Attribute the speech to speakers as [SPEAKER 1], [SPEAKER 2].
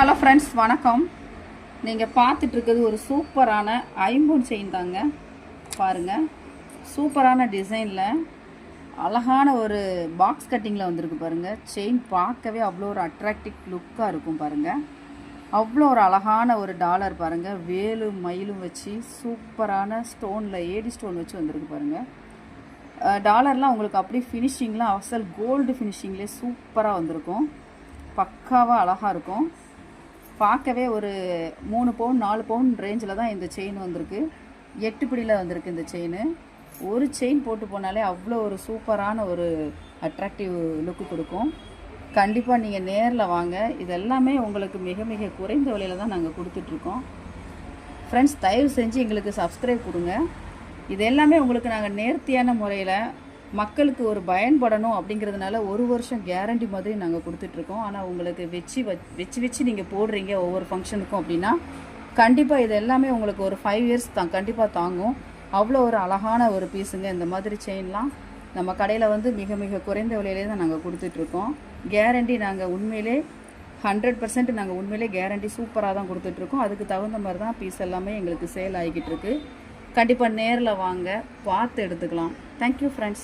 [SPEAKER 1] Hello friends, வணக்கம். நீங்கள் பார்த்துட்டு இருக்கிறது ஒரு சூப்பரான ஐம்பொன் செயின் தாங்க. பாருங்கள், சூப்பரான டிசைனில் அழகான ஒரு பாக்ஸ் கட்டிங்கில் வந்திருக்கு பாருங்கள். செயின் பார்க்கவே அவ்வளோ ஒரு அட்ராக்டிவ் லுக்காக இருக்கும் பாருங்கள். அவ்வளோ ஒரு அழகான ஒரு டாலர் பாருங்கள். வேலும் மயிலும் வச்சு சூப்பரான ஸ்டோனில் ஏடி ஸ்டோன் வச்சு வந்திருக்கு பாருங்கள். டாலர்லாம் உங்களுக்கு அப்படியே ஃபினிஷிங்லாம் அசல் கோல்டு ஃபினிஷிங்லேயே சூப்பராக வந்திருக்கும். பக்காவாக அழகாக இருக்கும். பார்க்கவே ஒரு 3 பவுன் 4 பவுன் ரேஞ்சில் தான் இந்த செயின் வந்திருக்கு. 8 பிடியில் வந்திருக்கு இந்த செயின். ஒரு செயின் போட்டு போனாலே அவ்வளோ ஒரு சூப்பரான ஒரு அட்ராக்டிவ் லுக்கு கொடுக்கும். கண்டிப்பாக நீங்கள் நேரில் வாங்க. இதெல்லாமே உங்களுக்கு மிக மிக குறைந்த விலையில் தான் நாங்கள் கொடுத்துட்ருக்கோம். ஃப்ரெண்ட்ஸ், தயவு செஞ்சு எங்களுக்கு சப்ஸ்கிரைப் கொடுங்க. இது எல்லாமே உங்களுக்கு நாங்கள் நேர்த்தியான முறையில் மக்களுக்கு ஒரு பயன்படணும் அப்படிங்கிறதுனால 1 வருஷம் கேரண்டி மாதிரி நாங்கள் கொடுத்துட்ருக்கோம். ஆனால் உங்களுக்கு வச்சு நீங்கள் போடுறீங்க ஒவ்வொரு ஃபங்க்ஷனுக்கும் அப்படின்னா கண்டிப்பாக இது எல்லாமே உங்களுக்கு ஒரு 5 இயர்ஸ் கண்டிப்பாக தாங்கும். அவ்வளோ ஒரு அழகான ஒரு பீஸுங்க. இந்த மாதிரி செயின்லாம் நம்ம கடையில் வந்து மிக மிக குறைந்த விலையிலே தான் நாங்கள் கொடுத்துட்ருக்கோம். கேரண்டி நாங்கள் உண்மையிலே 100% நாங்கள் உண்மையிலே கேரண்டி சூப்பராக தான் கொடுத்துட்ருக்கோம். அதுக்கு தகுந்த மாதிரி தான் பீஸ் எல்லாமே எங்களுக்கு சேல் ஆகிக்கிட்டு இருக்கு. கண்டிப்பாக நேரில் வாங்க, பார்த்து எடுத்துக்கலாம். Thank you friends.